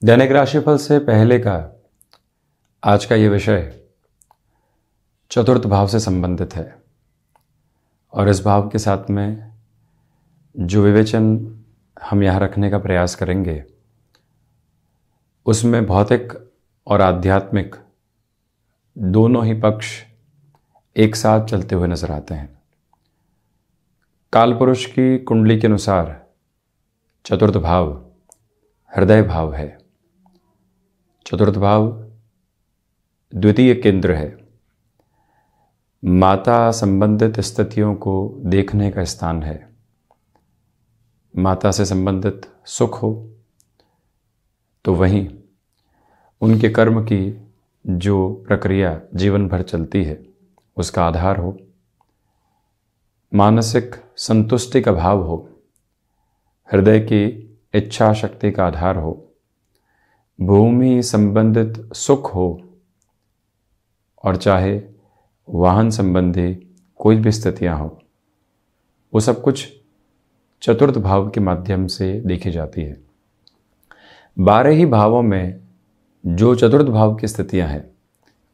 दैनिक राशिफल से पहले का आज का ये विषय चतुर्थ भाव से संबंधित है और इस भाव के साथ में जो विवेचन हम यहाँ रखने का प्रयास करेंगे उसमें भौतिक और आध्यात्मिक दोनों ही पक्ष एक साथ चलते हुए नजर आते हैं। कालपुरुष की कुंडली के अनुसार चतुर्थ भाव हृदय भाव है। चतुर्थ भाव द्वितीय केंद्र है। माता संबंधित स्थितियों को देखने का स्थान है। माता से संबंधित सुख हो तो वहीं उनके कर्म की जो प्रक्रिया जीवन भर चलती है उसका आधार हो। मानसिक संतुष्टि का भाव हो, हृदय की इच्छा शक्ति का आधार हो, भूमि संबंधित सुख हो और चाहे वाहन संबंधी कोई भी स्थितियां हो, वो सब कुछ चतुर्थ भाव के माध्यम से देखी जाती है। 12 ही भावों में जो चतुर्थ भाव की स्थितियां हैं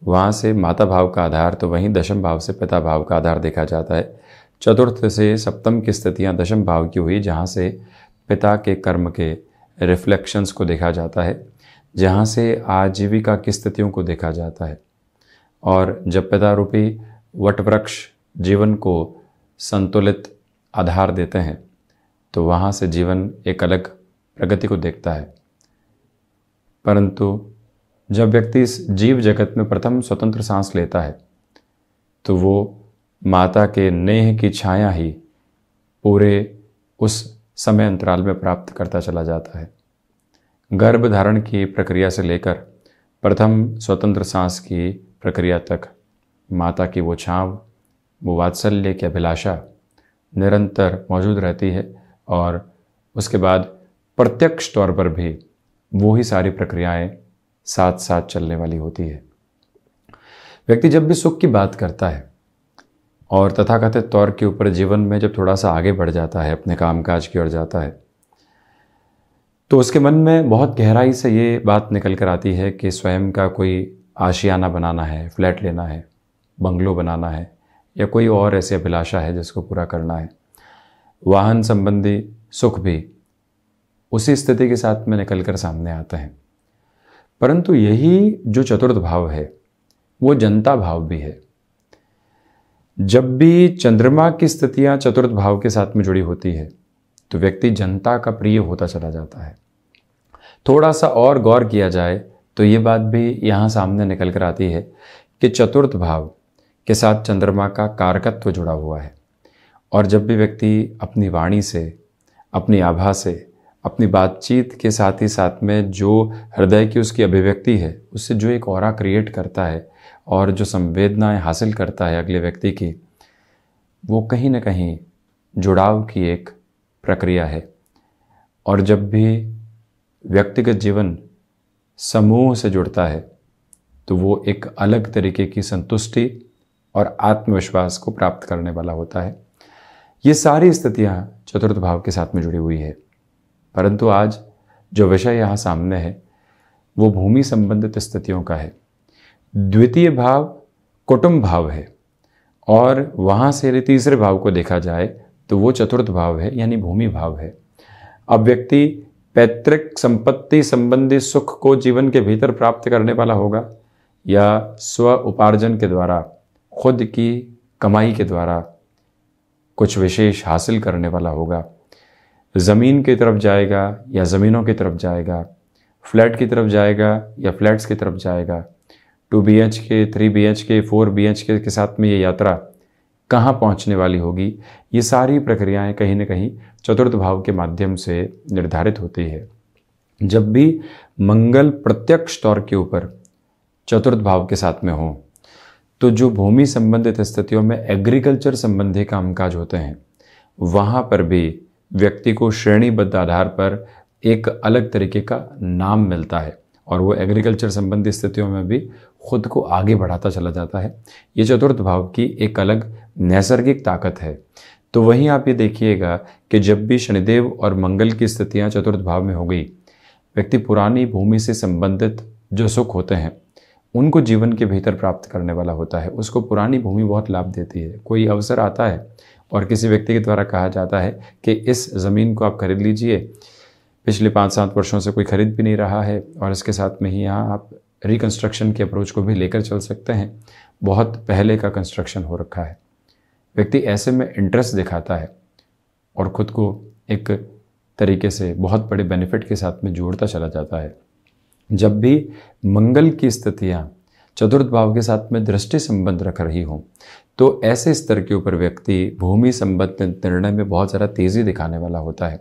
वहाँ से माता भाव का आधार तो वहीं दशम भाव से पिता भाव का आधार देखा जाता है। चतुर्थ से सप्तम की स्थितियां दशम भाव की हुई जहाँ से पिता के कर्म के रिफ्लेक्शंस को देखा जाता है, जहाँ से आजीविका की स्थितियों को देखा जाता है। और जब पिता रूपी वटवृक्ष जीवन को संतुलित आधार देते हैं तो वहाँ से जीवन एक अलग प्रगति को देखता है। परंतु जब व्यक्ति इस जीव जगत में प्रथम स्वतंत्र सांस लेता है तो वो माता के नेह की छाया ही पूरे उस समय अंतराल में प्राप्त करता चला जाता है। गर्भ धारण की प्रक्रिया से लेकर प्रथम स्वतंत्र सांस की प्रक्रिया तक माता की वो छांव, वो वात्सल्य की अभिलाषा निरंतर मौजूद रहती है और उसके बाद प्रत्यक्ष तौर पर भी वो ही सारी प्रक्रियाएं साथ साथ चलने वाली होती है। व्यक्ति जब भी सुख की बात करता है और तथाकथित तौर के ऊपर जीवन में जब थोड़ा सा आगे बढ़ जाता है, अपने कामकाज की ओर जाता है, तो उसके मन में बहुत गहराई से ये बात निकल कर आती है कि स्वयं का कोई आशियाना बनाना है, फ्लैट लेना है, बंगलो बनाना है या कोई और ऐसी अभिलाषा है जिसको पूरा करना है। वाहन संबंधी सुख भी उसी स्थिति के साथ में निकल कर सामने आते हैं। परंतु यही जो चतुर्थ भाव है वो जनता भाव भी है। जब भी चंद्रमा की स्थितियां चतुर्थ भाव के साथ में जुड़ी होती है तो व्यक्ति जनता का प्रिय होता चला जाता है। थोड़ा सा और गौर किया जाए तो ये बात भी यहाँ सामने निकल कर आती है कि चतुर्थ भाव के साथ चंद्रमा का कारकत्व जुड़ा हुआ है और जब भी व्यक्ति अपनी वाणी से, अपनी आभा से, अपनी बातचीत के साथ ही साथ में जो हृदय की उसकी अभिव्यक्ति है उससे जो एक ऑरा क्रिएट करता है और जो संवेदनाएं हासिल करता है अगले व्यक्ति की, वो कहीं ना कहीं जुड़ाव की एक प्रक्रिया है। और जब भी व्यक्तिगत जीवन समूह से जुड़ता है तो वो एक अलग तरीके की संतुष्टि और आत्मविश्वास को प्राप्त करने वाला होता है। ये सारी स्थितियां चतुर्थ भाव के साथ में जुड़ी हुई है। परंतु आज जो विषय यहाँ सामने है वो भूमि संबंधित स्थितियों का है। द्वितीय भाव कुटुंब भाव है और वहाँ से यदि तीसरे भाव को देखा जाए तो वो चतुर्थ भाव है यानी भूमि भाव है। अब व्यक्ति पैतृक संपत्ति संबंधी सुख को जीवन के भीतर प्राप्त करने वाला होगा या स्व उपार्जन के द्वारा, खुद की कमाई के द्वारा कुछ विशेष हासिल करने वाला होगा। ज़मीन की तरफ जाएगा या ज़मीनों की तरफ जाएगा, फ्लैट की तरफ जाएगा या फ्लैट्स की तरफ जाएगा, 2 BHK, 3 BHK, 4 BHK के साथ में ये यात्रा कहाँ पहुँचने वाली होगी, ये सारी प्रक्रियाएं कहीं ना कहीं चतुर्थ भाव के माध्यम से निर्धारित होती है। जब भी मंगल प्रत्यक्ष तौर के ऊपर चतुर्थ भाव के साथ में हो तो जो भूमि संबंधित स्थितियों में एग्रीकल्चर संबंधी कामकाज होते हैं वहाँ पर भी व्यक्ति को श्रेणीबद्ध आधार पर एक अलग तरीके का नाम मिलता है और वो एग्रीकल्चर संबंधी स्थितियों में भी खुद को आगे बढ़ाता चला जाता है। ये चतुर्थ भाव की एक अलग नैसर्गिक ताकत है। तो वहीं आप ये देखिएगा कि जब भी शनिदेव और मंगल की स्थितियां चतुर्थ भाव में हो गई, व्यक्ति पुरानी भूमि से संबंधित जो सुख होते हैं उनको जीवन के भीतर प्राप्त करने वाला होता है। उसको पुरानी भूमि बहुत लाभ देती है। कोई अवसर आता है और किसी व्यक्ति के द्वारा कहा जाता है कि इस ज़मीन को आप खरीद लीजिए, पिछले 5-7 वर्षों से कोई खरीद भी नहीं रहा है और इसके साथ में ही यहाँ आप रिकंस्ट्रक्शन की अप्रोच को भी लेकर चल सकते हैं, बहुत पहले का कंस्ट्रक्शन हो रखा है। व्यक्ति ऐसे में इंटरेस्ट दिखाता है और ख़ुद को एक तरीके से बहुत बड़े बेनिफिट के साथ में जोड़ता चला जाता है। जब भी मंगल की स्थितियाँ चतुर्थ भाव के साथ में दृष्टि संबंध रख रही हों तो ऐसे स्तर के ऊपर व्यक्ति भूमि संबंधित निर्णय में बहुत ज़्यादा तेज़ी दिखाने वाला होता है।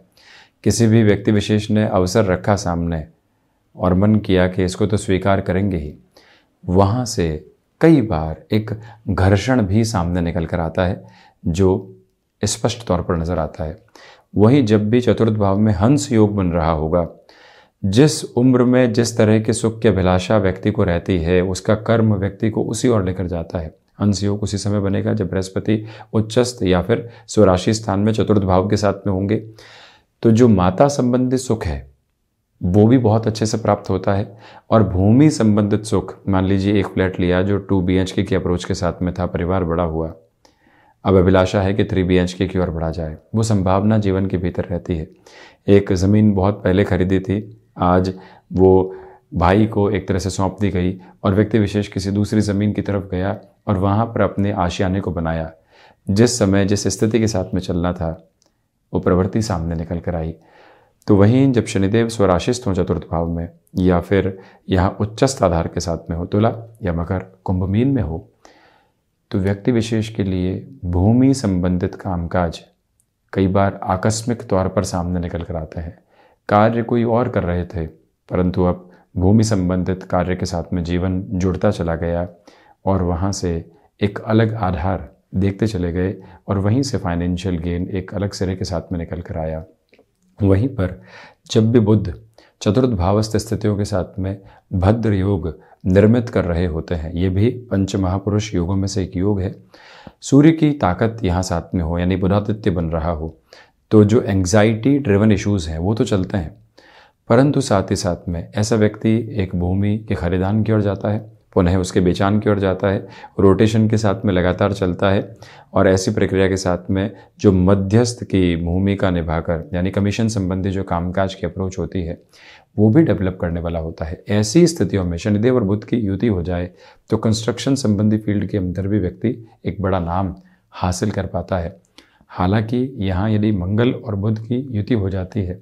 किसी भी व्यक्ति विशेष ने अवसर रखा सामने और मन किया कि इसको तो स्वीकार करेंगे ही, वहाँ से कई बार एक घर्षण भी सामने निकल कर आता है जो स्पष्ट तौर पर नज़र आता है। वहीं जब भी चतुर्थ भाव में हंस योग बन रहा होगा, जिस उम्र में जिस तरह के सुख की अभिलाषा व्यक्ति को रहती है उसका कर्म व्यक्ति को उसी ओर लेकर जाता है। हंस योग उसी समय बनेगा जब बृहस्पति उच्चस्थ या फिर स्वराशि स्थान में चतुर्थ भाव के साथ में होंगे। तो जो माता संबंधित सुख है वो भी बहुत अच्छे से प्राप्त होता है। और भूमि संबंधित सुख, मान लीजिए एक फ्लैट लिया जो 2 BHK की अप्रोच के साथ में था, परिवार बड़ा हुआ, अब अभिलाषा है कि 3 BHK की ओर बढ़ा जाए, वो संभावना जीवन के भीतर रहती है। एक ज़मीन बहुत पहले खरीदी थी, आज वो भाई को एक तरह से सौंप दी गई और व्यक्ति विशेष किसी दूसरी ज़मीन की तरफ गया और वहाँ पर अपने आशियाने को बनाया। जिस समय जिस स्थिति के साथ में चलना था वो प्रवृत्ति सामने निकल कर आई। तो वहीं जब शनिदेव स्वराशिस्थ हों चतुर्थ भाव में या फिर यहाँ उच्चस्थ आधार के साथ में हो, तुला या मकर, कुंभ, मीन में हो, तो व्यक्ति विशेष के लिए भूमि संबंधित कामकाज कई बार आकस्मिक तौर पर सामने निकल कर आते हैं। कार्य कोई और कर रहे थे परंतु अब भूमि संबंधित कार्य के साथ में जीवन जुड़ता चला गया और वहाँ से एक अलग आधार देखते चले गए और वहीं से फाइनेंशियल गेन एक अलग सिरे के साथ में निकल कर आया। वहीं पर जब भी बुध चतुर्थ भावस्थ स्थितियों के साथ में भद्र योग निर्मित कर रहे होते हैं, ये भी पंच महापुरुष योगों में से एक योग है, सूर्य की ताकत यहाँ साथ में हो यानी बुधादित्य बन रहा हो, तो जो एंग्जाइटी ड्रिवन इश्यूज़ हैं वो तो चलते हैं, परंतु साथ ही साथ में ऐसा व्यक्ति एक भूमि के खरीदान की ओर जाता है, पुनः उसके बेचान की ओर जाता है, रोटेशन के साथ में लगातार चलता है और ऐसी प्रक्रिया के साथ में जो मध्यस्थ की भूमिका निभाकर यानी कमीशन संबंधी जो कामकाज की अप्रोच होती है वो भी डेवलप करने वाला होता है। ऐसी स्थितियों में शनिदेव और बुध की युति हो जाए तो कंस्ट्रक्शन संबंधी फील्ड के अंदर भी व्यक्ति एक बड़ा नाम हासिल कर पाता है। हालांकि यहाँ यदि मंगल और बुध की युति हो जाती है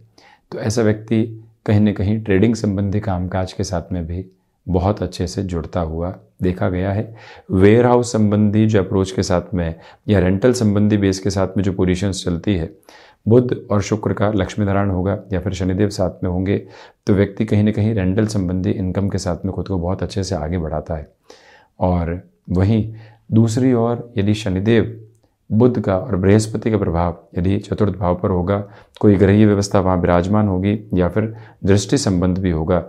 तो ऐसा व्यक्ति कहीं न कहीं ट्रेडिंग संबंधी कामकाज के साथ में भी बहुत अच्छे से जुड़ता हुआ देखा गया है। वेयर हाउस संबंधी जो अप्रोच के साथ में या रेंटल संबंधी बेस के साथ में जो पोजीशंस चलती है, बुध और शुक्र का लक्ष्मी नारायण होगा या फिर शनिदेव साथ में होंगे तो व्यक्ति कहीं न कहीं रेंटल संबंधी इनकम के साथ में खुद को बहुत अच्छे से आगे बढ़ाता है। और वहीं दूसरी ओर यदि शनिदेव, बुध का और बृहस्पति का प्रभाव यदि चतुर्थ भाव पर होगा, कोई ग्रहीय व्यवस्था वहाँ विराजमान होगी या फिर दृष्टि संबंध भी होगा,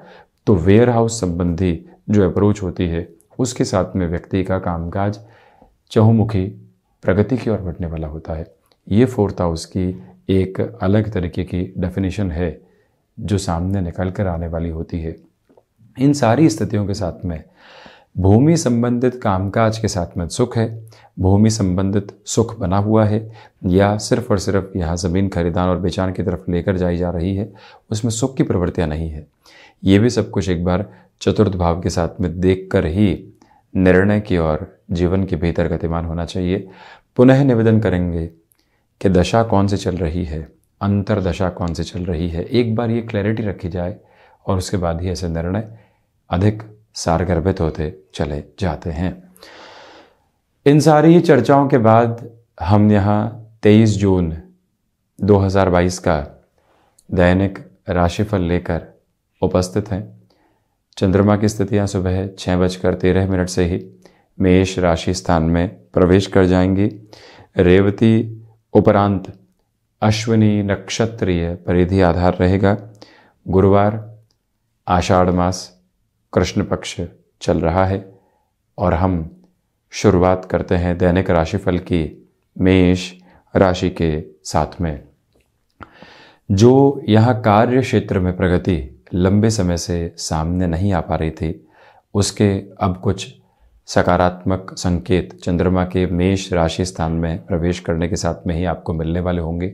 तो वेयर हाउस संबंधी जो अप्रोच होती है उसके साथ में व्यक्ति का कामकाज चहुमुखी प्रगति की ओर बढ़ने वाला होता है। ये 4th हाउस की एक अलग तरीके की डेफिनेशन है जो सामने निकल कर आने वाली होती है। इन सारी स्थितियों के साथ में भूमि संबंधित कामकाज के साथ में सुख है, भूमि संबंधित सुख बना हुआ है या सिर्फ और सिर्फ यहाँ ज़मीन खरीदान और बेचान की तरफ लेकर जाई जा रही है, उसमें सुख की प्रवृत्तियाँ नहीं है। ये भी सब कुछ एक बार चतुर्थ भाव के साथ में देखकर ही निर्णय की ओर जीवन के भीतर गतिमान होना चाहिए। पुनः निवेदन करेंगे कि दशा कौन से चल रही है, अंतरदशा कौन से चल रही है, एक बार ये क्लैरिटी रखी जाए और उसके बाद ही ऐसे निर्णय अधिक सारगर्भित होते चले जाते हैं। इन सारी चर्चाओं के बाद हम यहाँ 23 जून 2022 का दैनिक राशिफल लेकर उपस्थित हैं। चंद्रमा की स्थितियाँ सुबह 6:13 से ही मेष राशि स्थान में प्रवेश कर जाएंगी। रेवती उपरांत अश्विनी नक्षत्रीय परिधि आधार रहेगा। गुरुवार आषाढ़ मास कृष्ण पक्ष चल रहा है और हम शुरुआत करते हैं दैनिक राशिफल की मेष राशि के साथ में। जो यहाँ कार्य क्षेत्र में प्रगति लंबे समय से सामने नहीं आ पा रही थी, उसके अब कुछ सकारात्मक संकेत चंद्रमा के मेष राशि स्थान में प्रवेश करने के साथ में ही आपको मिलने वाले होंगे।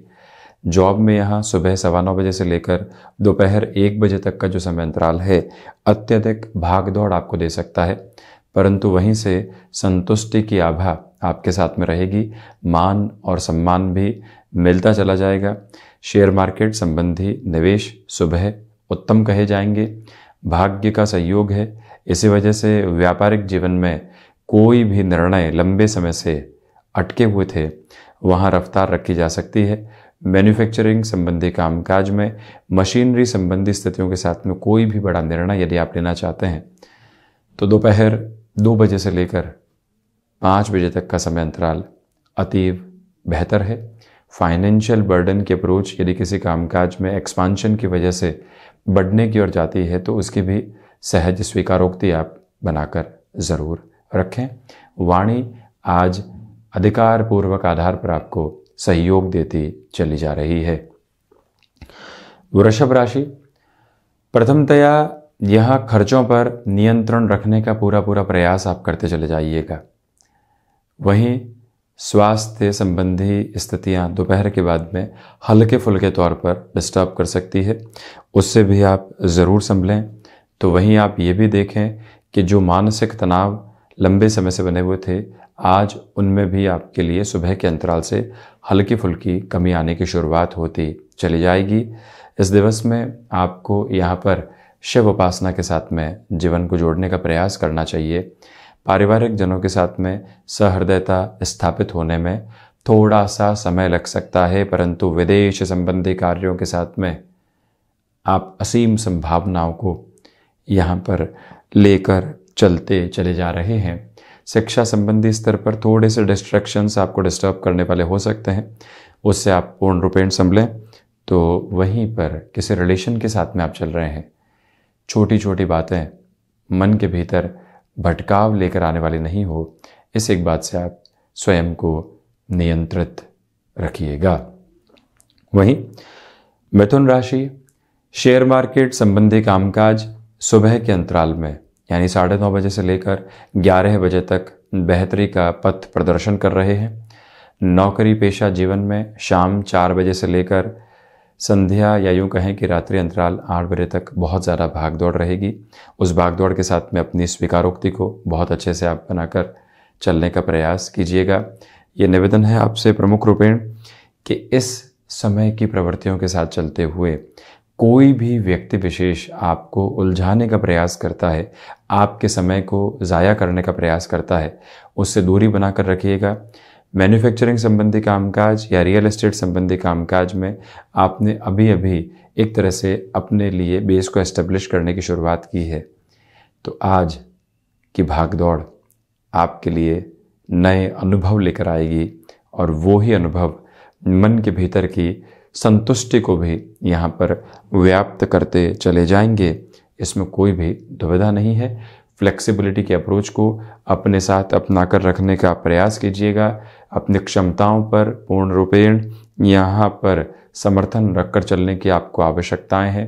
जॉब में यहाँ सुबह 9:15 बजे से लेकर दोपहर 1 बजे तक का जो समय अंतराल है, अत्यधिक भागदौड़ आपको दे सकता है, परंतु वहीं से संतुष्टि की आभा आपके साथ में रहेगी। मान और सम्मान भी मिलता चला जाएगा। शेयर मार्केट संबंधी निवेश सुबह उत्तम कहे जाएंगे। भाग्य का सहयोग है, इसी वजह से व्यापारिक जीवन में कोई भी निर्णय लंबे समय से अटके हुए थे, वहाँ रफ्तार रखी जा सकती है। मैन्युफैक्चरिंग संबंधी कामकाज में मशीनरी संबंधी स्थितियों के साथ में कोई भी बड़ा निर्णय यदि आप लेना चाहते हैं तो दोपहर 2 बजे से लेकर 5 बजे तक का समय अंतराल अतीव बेहतर है। फाइनेंशियल बर्डन की अप्रोच यदि किसी कामकाज में एक्सपांशन की वजह से बढ़ने की ओर जाती है तो उसकी भी सहज स्वीकारोक्ति आप बनाकर ज़रूर रखें। वाणी आज अधिकार पूर्वक आधार पर आपको सहयोग देती चली जा रही है। वृषभ राशि, प्रथमतया यहाँ खर्चों पर नियंत्रण रखने का पूरा प्रयास आप करते चले जाइएगा। वहीं स्वास्थ्य संबंधी स्थितियाँ दोपहर के बाद में हल्के फुल्के तौर पर डिस्टर्ब कर सकती है, उससे भी आप ज़रूर संभलें। तो वहीं आप ये भी देखें कि जो मानसिक तनाव लंबे समय से बने हुए थे, आज उनमें भी आपके लिए सुबह के अंतराल से हल्की फुल्की कमी आने की शुरुआत होती चली जाएगी। इस दिवस में आपको यहाँ पर शिव उपासना के साथ में जीवन को जोड़ने का प्रयास करना चाहिए। पारिवारिक जनों के साथ में सहृदयता स्थापित होने में थोड़ा सा समय लग सकता है, परंतु विदेश संबंधी कार्यों के साथ में आप असीम संभावनाओं को यहाँ पर लेकर चलते चले जा रहे हैं। शिक्षा संबंधी स्तर पर थोड़े से डिस्ट्रैक्शंस आपको डिस्टर्ब करने वाले हो सकते हैं, उससे आप पूर्ण रूपेण संभलें। तो वहीं पर किसी रिलेशन के साथ में आप चल रहे हैं, छोटी छोटी बातें मन के भीतर भटकाव लेकर आने वाली नहीं हो, इस एक बात से आप स्वयं को नियंत्रित रखिएगा। वहीं मिथुन राशि, शेयर मार्केट संबंधी कामकाज सुबह के अंतराल में यानी 9:30 बजे से लेकर 11 बजे तक बेहतरी का पथ प्रदर्शन कर रहे हैं। नौकरी पेशा जीवन में शाम 4 बजे से लेकर संध्या या यूँ कहें कि रात्रि अंतराल 8 बजे तक बहुत ज़्यादा भागदौड़ रहेगी। उस भागदौड़ के साथ में अपनी स्वीकारोक्ति को बहुत अच्छे से आप बनाकर चलने का प्रयास कीजिएगा। ये निवेदन है आपसे प्रमुख रूपेण कि इस समय की प्रवृत्तियों के साथ चलते हुए कोई भी व्यक्ति विशेष आपको उलझाने का प्रयास करता है, आपके समय को ज़ाया करने का प्रयास करता है, उससे दूरी बनाकर रखिएगा। मैन्युफैक्चरिंग संबंधी कामकाज या रियल एस्टेट संबंधी कामकाज में आपने अभी एक तरह से अपने लिए बेस को एस्टेब्लिश करने की शुरुआत की है, तो आज की भागदौड़ आपके लिए नए अनुभव लेकर आएगी और वो ही अनुभव मन के भीतर की संतुष्टि को भी यहाँ पर व्याप्त करते चले जाएंगे। इसमें कोई भी दुविधा नहीं है। फ्लेक्सिबिलिटी के अप्रोच को अपने साथ अपना कर रखने का प्रयास कीजिएगा। अपनी क्षमताओं पर पूर्ण रूपेण यहाँ पर समर्थन रखकर चलने की आपको आवश्यकताएं हैं।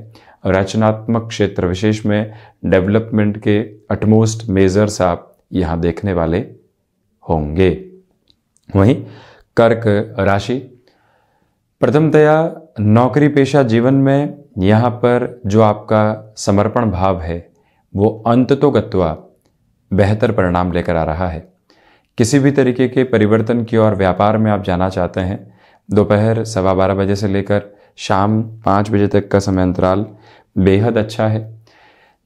रचनात्मक क्षेत्र विशेष में डेवलपमेंट के अटमोस्ट मेजर्स आप यहाँ देखने वाले होंगे। वहीं कर्क राशि, प्रथमतया नौकरी पेशा जीवन में यहाँ पर जो आपका समर्पण भाव है वो अंततोगत्वा बेहतर परिणाम लेकर आ रहा है। किसी भी तरीके के परिवर्तन की ओर व्यापार में आप जाना चाहते हैं, दोपहर 12:15 बजे से लेकर शाम 5 बजे तक का समय अंतराल बेहद अच्छा है।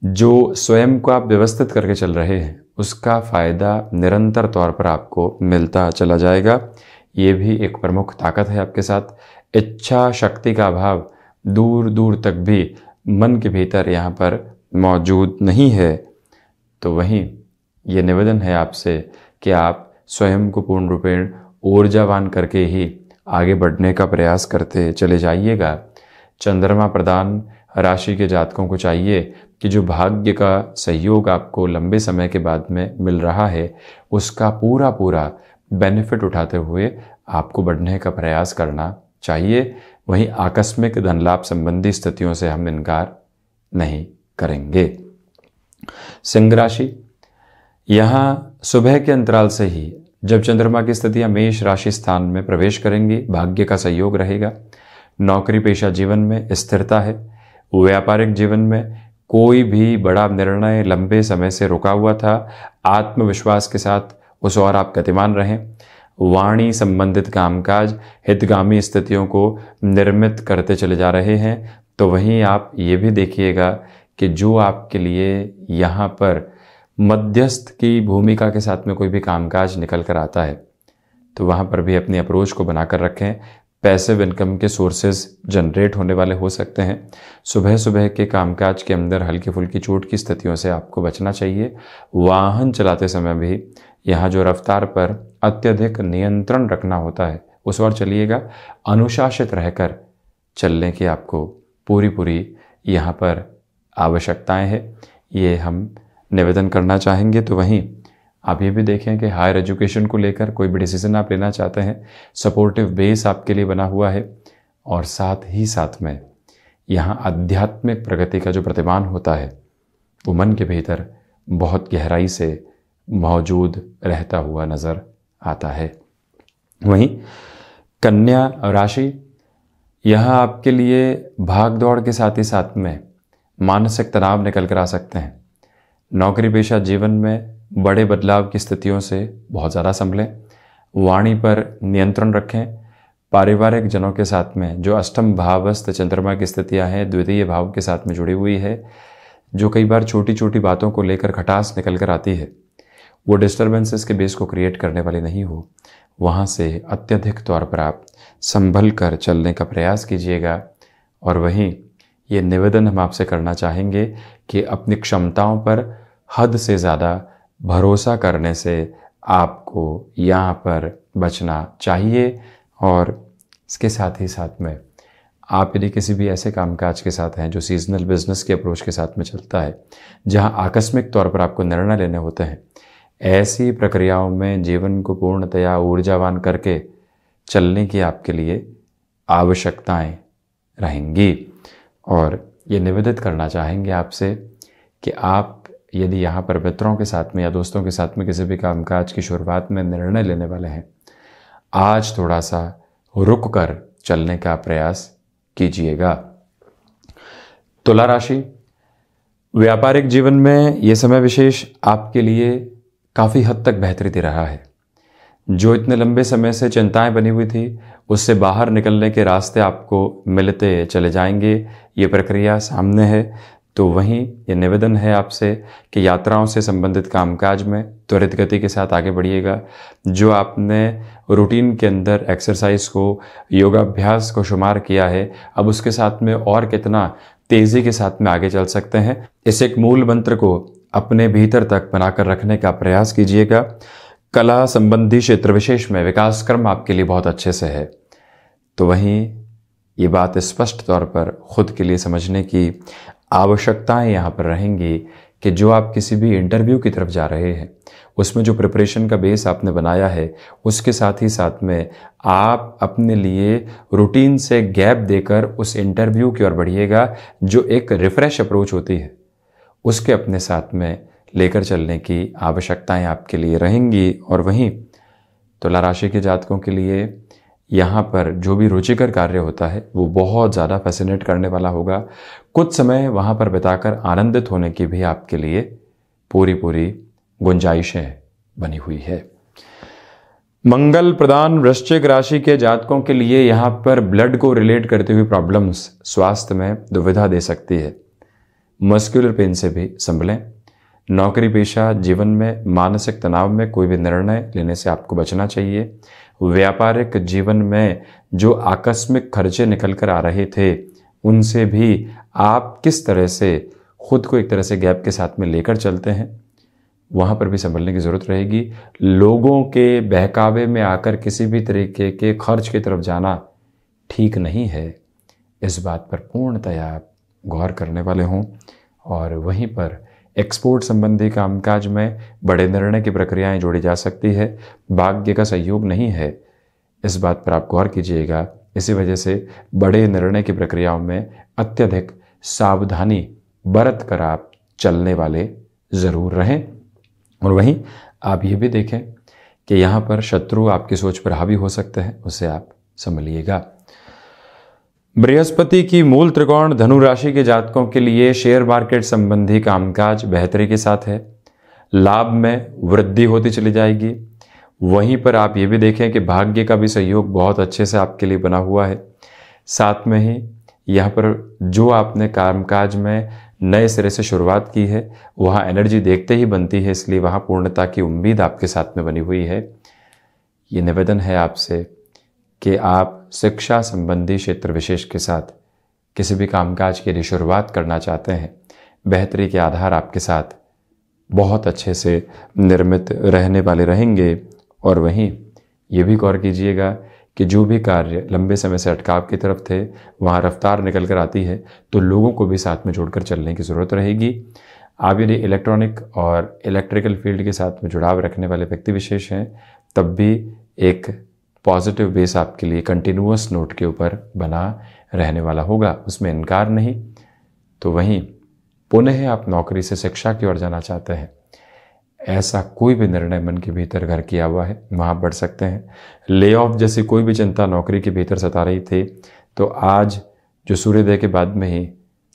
जो स्वयं को आप व्यवस्थित करके चल रहे हैं उसका फ़ायदा निरंतर तौर पर आपको मिलता चला जाएगा। ये भी एक प्रमुख ताकत है आपके साथ। इच्छा शक्ति का अभाव दूर दूर तक भी मन के भीतर यहाँ पर मौजूद नहीं है। तो वहीं ये निवेदन है आपसे कि आप स्वयं को पूर्ण रूपेण ऊर्जावान करके ही आगे बढ़ने का प्रयास करते चले जाइएगा। चंद्रमा प्रधान राशि के जातकों को चाहिए कि जो भाग्य का सहयोग आपको लंबे समय के बाद में मिल रहा है उसका पूरा बेनिफिट उठाते हुए आपको बढ़ने का प्रयास करना चाहिए। वहीं आकस्मिक धन लाभ संबंधी स्थितियों से हम इनकार नहीं करेंगे। सिंह राशि, यहाँ सुबह के अंतराल से ही जब चंद्रमा की स्थितियां मेष राशि स्थान में प्रवेश करेंगी, भाग्य का सहयोग रहेगा। नौकरी पेशा जीवन में स्थिरता है। व्यापारिक जीवन में कोई भी बड़ा निर्णय लंबे समय से रुका हुआ था, आत्मविश्वास के साथ उस और आप गतिमान रहें। वाणी संबंधित कामकाज हितगामी स्थितियों को निर्मित करते चले जा रहे हैं। तो वहीं आप ये भी देखिएगा कि जो आपके लिए यहाँ पर मध्यस्थ की भूमिका के साथ में कोई भी कामकाज निकल कर आता है, तो वहाँ पर भी अपनी अप्रोच को बनाकर रखें। पैसिव इनकम के सोर्सेज जनरेट होने वाले हो सकते हैं। सुबह सुबह के कामकाज के अंदर हल्की फुल्की चोट की स्थितियों से आपको बचना चाहिए। वाहन चलाते समय भी यहाँ जो रफ्तार पर अत्यधिक नियंत्रण रखना होता है उस ओर चलिएगा। अनुशासित रहकर चलने की आपको पूरी यहाँ पर आवश्यकताएं हैं, ये हम निवेदन करना चाहेंगे। तो वहीं आप ये भी देखें कि हायर एजुकेशन को लेकर कोई भी डिसीजन आप लेना चाहते हैं, सपोर्टिव बेस आपके लिए बना हुआ है। और साथ ही साथ में यहाँ आध्यात्मिक प्रगति का जो प्रतिमान होता है वो मन के भीतर बहुत गहराई से मौजूद रहता हुआ नज़र आता है। वहीं कन्या राशि, यहाँ आपके लिए भाग दौड़ के साथ ही साथ में मानसिक तनाव निकल कर आ सकते हैं। नौकरी पेशा जीवन में बड़े बदलाव की स्थितियों से बहुत ज़्यादा संभलें। वाणी पर नियंत्रण रखें। पारिवारिक जनों के साथ में जो अष्टम भावस्थ चंद्रमा की स्थितियां हैं, द्वितीय भाव के साथ में जुड़ी हुई है, जो कई बार छोटी छोटी बातों को लेकर खटास निकल कर आती है, वो डिस्टर्बेंसेस के बेस को क्रिएट करने वाली नहीं हो। वहाँ से अत्यधिक तौर पर आप संभल कर चलने का प्रयास कीजिएगा। और वहीं ये निवेदन हम आपसे करना चाहेंगे कि अपनी क्षमताओं पर हद से ज़्यादा भरोसा करने से आपको यहाँ पर बचना चाहिए। और इसके साथ ही साथ में आप यदि किसी भी ऐसे कामकाज के साथ हैं जो सीजनल बिजनेस की अप्रोच के साथ में चलता है, जहाँ आकस्मिक तौर पर आपको निर्णय लेने होते हैं, ऐसी प्रक्रियाओं में जीवन को पूर्णतया ऊर्जावान करके चलने की आपके लिए आवश्यकताएं रहेंगी। और ये निवेदित करना चाहेंगे आपसे कि आप यदि यहाँ पर मित्रों के साथ में या दोस्तों के साथ में किसी भी कामकाज की शुरुआत में निर्णय लेने वाले हैं, आज थोड़ा सा रुक कर चलने का प्रयास कीजिएगा। तुला राशि, व्यापारिक जीवन में ये समय विशेष आपके लिए काफ़ी हद तक बेहतरी दे रहा है। जो इतने लंबे समय से चिंताएं बनी हुई थी, उससे बाहर निकलने के रास्ते आपको मिलते चले जाएंगे। ये प्रक्रिया सामने है। तो वहीं ये निवेदन है आपसे कि यात्राओं से संबंधित कामकाज में त्वरित गति के साथ आगे बढ़िएगा। जो आपने रूटीन के अंदर एक्सरसाइज को, योगाभ्यास को शुमार किया है, अब उसके साथ में और कितना तेज़ी के साथ में आगे चल सकते हैं, इस एक मूल मंत्र को अपने भीतर तक बनाकर रखने का प्रयास कीजिएगा। कला संबंधी क्षेत्र विशेष में विकास क्रम आपके लिए बहुत अच्छे से है। तो वहीं ये बात स्पष्ट तौर पर खुद के लिए समझने की आवश्यकताएं यहाँ पर रहेंगी कि जो आप किसी भी इंटरव्यू की तरफ जा रहे हैं, उसमें जो प्रिपरेशन का बेस आपने बनाया है, उसके साथ ही साथ में आप अपने लिए रूटीन से गैप देकर उस इंटरव्यू की ओर बढ़िएगा। जो एक रिफ्रेश अप्रोच होती है, उसके अपने साथ में लेकर चलने की आवश्यकताएं आपके लिए रहेंगी। और वहीं तुला राशि के जातकों के लिए यहाँ पर जो भी रुचिकर कार्य होता है वो बहुत ज़्यादा फैसिनेट करने वाला होगा। कुछ समय वहाँ पर बिताकर आनंदित होने की भी आपके लिए पूरी गुंजाइशें बनी हुई है। मंगल प्रदान वृश्चिक राशि के जातकों के लिए यहाँ पर ब्लड को रिलेट करते हुए प्रॉब्लम्स स्वास्थ्य में दुविधा दे सकती है। मस्कुलर पेन से भी संभलें। नौकरी पेशा जीवन में मानसिक तनाव में कोई भी निर्णय लेने से आपको बचना चाहिए। व्यापारिक जीवन में जो आकस्मिक खर्चे निकल कर आ रहे थे, उनसे भी आप किस तरह से खुद को एक तरह से गैप के साथ में लेकर चलते हैं, वहाँ पर भी संभलने की ज़रूरत रहेगी। लोगों के बहकावे में आकर किसी भी तरीके के खर्च की तरफ जाना ठीक नहीं है। इस बात पर पूर्णतया आप गौर करने वाले हों। और वहीं पर एक्सपोर्ट संबंधी कामकाज में बड़े निर्णय की प्रक्रियाएं जोड़ी जा सकती है। भाग्य का सहयोग नहीं है, इस बात पर आप गौर कीजिएगा। इसी वजह से बड़े निर्णय की प्रक्रियाओं में अत्यधिक सावधानी बरत कर आप चलने वाले ज़रूर रहें। और वहीं आप ये भी देखें कि यहाँ पर शत्रु आपकी सोच पर हावी हो सकते हैं, उसे आप संभलिएगा। बृहस्पति की मूल त्रिकोण धनु राशि के जातकों के लिए शेयर मार्केट संबंधी कामकाज बेहतरी के साथ है, लाभ में वृद्धि होती चली जाएगी। वहीं पर आप ये भी देखें कि भाग्य का भी सहयोग बहुत अच्छे से आपके लिए बना हुआ है। साथ में ही यहाँ पर जो आपने कामकाज में नए सिरे से शुरुआत की है वहाँ एनर्जी देखते ही बनती है, इसलिए वहाँ पूर्णता की उम्मीद आपके साथ में बनी हुई है। ये निवेदन है आपसे कि आप शिक्षा संबंधी क्षेत्र विशेष के साथ किसी भी कामकाज के लिए शुरुआत करना चाहते हैं, बेहतरी के आधार आपके साथ बहुत अच्छे से निर्मित रहने वाले रहेंगे। और वहीं ये भी गौर कीजिएगा कि जो भी कार्य लंबे समय से अटकाव की तरफ थे वहाँ रफ्तार निकल कर आती है, तो लोगों को भी साथ में जोड़कर चलने की ज़रूरत रहेगी। आप यदि इलेक्ट्रॉनिक और इलेक्ट्रिकल फील्ड के साथ में जुड़ाव रखने वाले व्यक्ति विशेष हैं, तब भी एक पॉजिटिव बेस आपके लिए कंटिन्यूअस नोट के ऊपर बना रहने वाला होगा, उसमें इनकार नहीं। तो वहीं पुनः आप नौकरी से शिक्षा की ओर जाना चाहते हैं, ऐसा कोई भी निर्णय मन के भीतर घर किया हुआ है, वहाँ बढ़ सकते हैं। ले ऑफ जैसी कोई भी चिंता नौकरी के भीतर सता रही थी, तो आज जो सूर्योदय के बाद में ही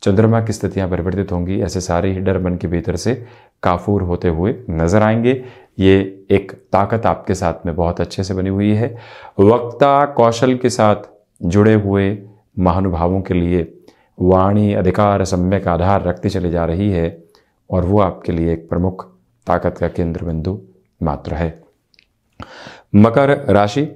चंद्रमा की स्थितियाँ परिवर्तित होंगी, ऐसे सारे ही डर मन के भीतर से काफूर होते हुए नजर आएंगे। ये एक ताकत आपके साथ में बहुत अच्छे से बनी हुई है। वक्ता कौशल के साथ जुड़े हुए महानुभावों के लिए वाणी अधिकार सम्यक आधार रखती चली जा रही है, और वो आपके लिए एक प्रमुख ताकत का केंद्र बिंदु मात्र है। मकर राशि,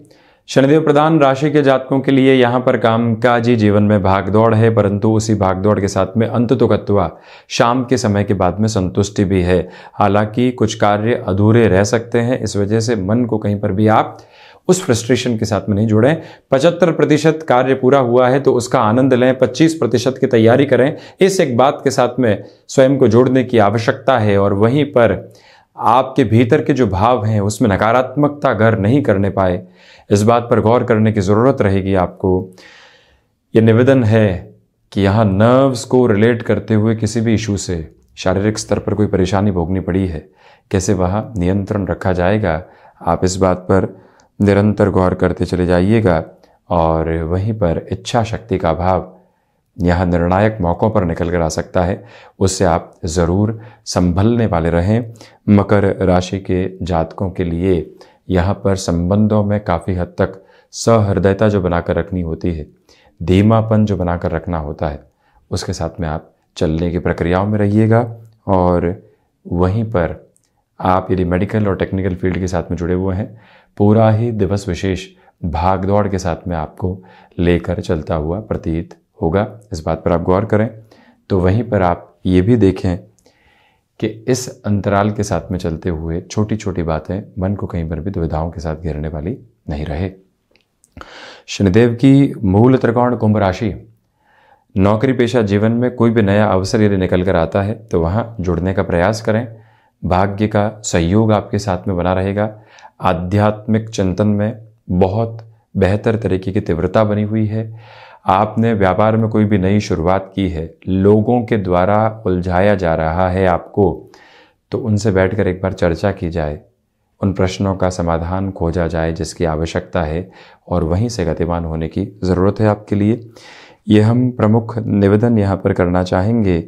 शनिदेव प्रधान राशि के जातकों के लिए यहाँ पर कामकाजी जीवन में भागदौड़ है, परंतु उसी भागदौड़ के साथ में अंततोगत्वा शाम के समय के बाद में संतुष्टि भी है। हालांकि कुछ कार्य अधूरे रह सकते हैं, इस वजह से मन को कहीं पर भी आप उस फ्रस्ट्रेशन के साथ में नहीं जुड़ें। 75% कार्य पूरा हुआ है तो उसका आनंद लें, 25% की तैयारी करें। इस एक बात के साथ में स्वयं को जोड़ने की आवश्यकता है। और वहीं पर आपके भीतर के जो भाव हैं उसमें नकारात्मकता घर नहीं करने पाए, इस बात पर गौर करने की ज़रूरत रहेगी आपको। यह निवेदन है कि यहाँ नर्व्स को रिलेट करते हुए किसी भी इशू से शारीरिक स्तर पर कोई परेशानी भोगनी पड़ी है, कैसे वहाँ नियंत्रण रखा जाएगा, आप इस बात पर निरंतर गौर करते चले जाइएगा। और वहीं पर इच्छा शक्ति का अभाव यहाँ निर्णायक मौक़ों पर निकल कर आ सकता है, उससे आप ज़रूर संभलने वाले रहें। मकर राशि के जातकों के लिए यहाँ पर संबंधों में काफ़ी हद तक सहृदयता जो बनाकर रखनी होती है, धीमापन जो बनाकर रखना होता है, उसके साथ में आप चलने की प्रक्रियाओं में रहिएगा। और वहीं पर आप यदि मेडिकल और टेक्निकल फील्ड के साथ में जुड़े हुए हैं, पूरा ही दिवस विशेष भागदौड़ के साथ में आपको लेकर चलता हुआ प्रतीत होगा, इस बात पर आप गौर करें। तो वहीं पर आप ये भी देखें कि इस अंतराल के साथ में चलते हुए छोटी छोटी बातें मन को कहीं पर भी दुविधाओं के साथ घेरने वाली नहीं रहे। शनिदेव की मूल त्रिकोण कुंभ राशि, नौकरी पेशा जीवन में कोई भी नया अवसर यदि निकल कर आता है तो वहाँ जुड़ने का प्रयास करें। भाग्य का सहयोग आपके साथ में बना रहेगा। आध्यात्मिक चिंतन में बहुत बेहतर तरीके की तीव्रता बनी हुई है। आपने व्यापार में कोई भी नई शुरुआत की है, लोगों के द्वारा उलझाया जा रहा है आपको, तो उनसे बैठकर एक बार चर्चा की जाए, उन प्रश्नों का समाधान खोजा जाए जिसकी आवश्यकता है, और वहीं से गतिमान होने की ज़रूरत है आपके लिए। ये हम प्रमुख निवेदन यहाँ पर करना चाहेंगे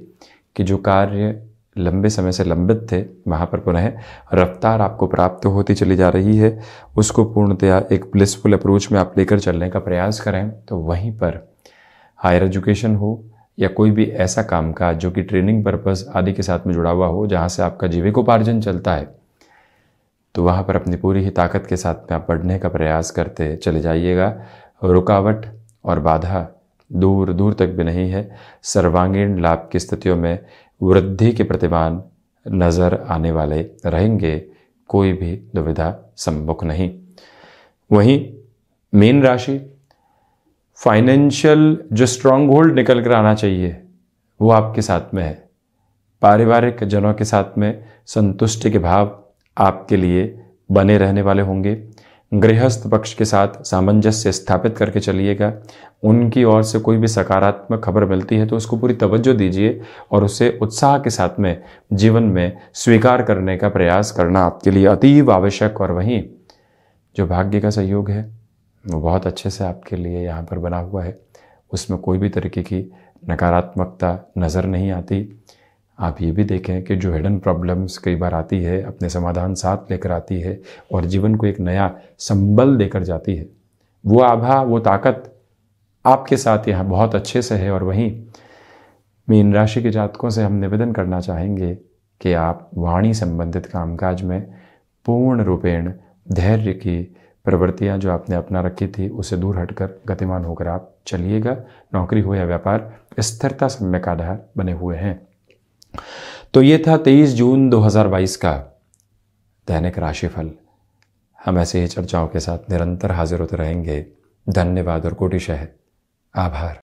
कि जो कार्य लंबे समय से लंबित थे वहाँ पर पुनः रफ्तार आपको प्राप्त होती चली जा रही है, उसको पूर्णतया एक ब्लिसफुल अप्रोच में आप लेकर चलने का प्रयास करें। तो वहीं पर हायर एजुकेशन हो या कोई भी ऐसा कामकाज जो कि ट्रेनिंग पर्पस आदि के साथ में जुड़ा हुआ हो, जहाँ से आपका जीविकोपार्जन चलता है, तो वहाँ पर अपनी पूरी ही ताकत के साथ में आप बढ़ने का प्रयास करते चले जाइएगा। रुकावट और बाधा दूर दूर तक भी नहीं है। सर्वांगीण लाभ की स्थितियों में वृद्धि के प्रतिमान नजर आने वाले रहेंगे, कोई भी दुविधा सम्मुख नहीं। वहीं मीन राशि, फाइनेंशियल जो स्ट्रांग होल्ड निकल कर आना चाहिए वो आपके साथ में है। पारिवारिक जनों के साथ में संतुष्टि के भाव आपके लिए बने रहने वाले होंगे। गृहस्थ पक्ष के साथ सामंजस्य स्थापित करके चलिएगा। उनकी ओर से कोई भी सकारात्मक खबर मिलती है तो उसको पूरी तवज्जो दीजिए और उसे उत्साह के साथ में जीवन में स्वीकार करने का प्रयास करना आपके लिए अतीव आवश्यक। और वहीं जो भाग्य का सहयोग है वो बहुत अच्छे से आपके लिए यहाँ पर बना हुआ है, उसमें कोई भी तरीके की नकारात्मकता नज़र नहीं आती। आप ये भी देखें कि जो हिडन प्रॉब्लम्स कई बार आती है अपने समाधान साथ लेकर आती है और जीवन को एक नया संबल देकर जाती है। वो आभा, वो ताकत आपके साथ यहाँ बहुत अच्छे से है। और वहीं मीन राशि के जातकों से हम निवेदन करना चाहेंगे कि आप वाणी संबंधित कामकाज में पूर्ण रूपेण धैर्य की प्रवृत्तियाँ जो आपने अपना रखी थी उसे दूर हटकर गतिमान होकर आप चलिएगा। नौकरी हो या व्यापार, स्थिरता सम्यक आधार बने हुए हैं। तो ये था 23 जून 2022 का दैनिक राशिफल। हम ऐसे ही चर्चाओं के साथ निरंतर हाजिर होते रहेंगे। धन्यवाद और कोटिशः आभार।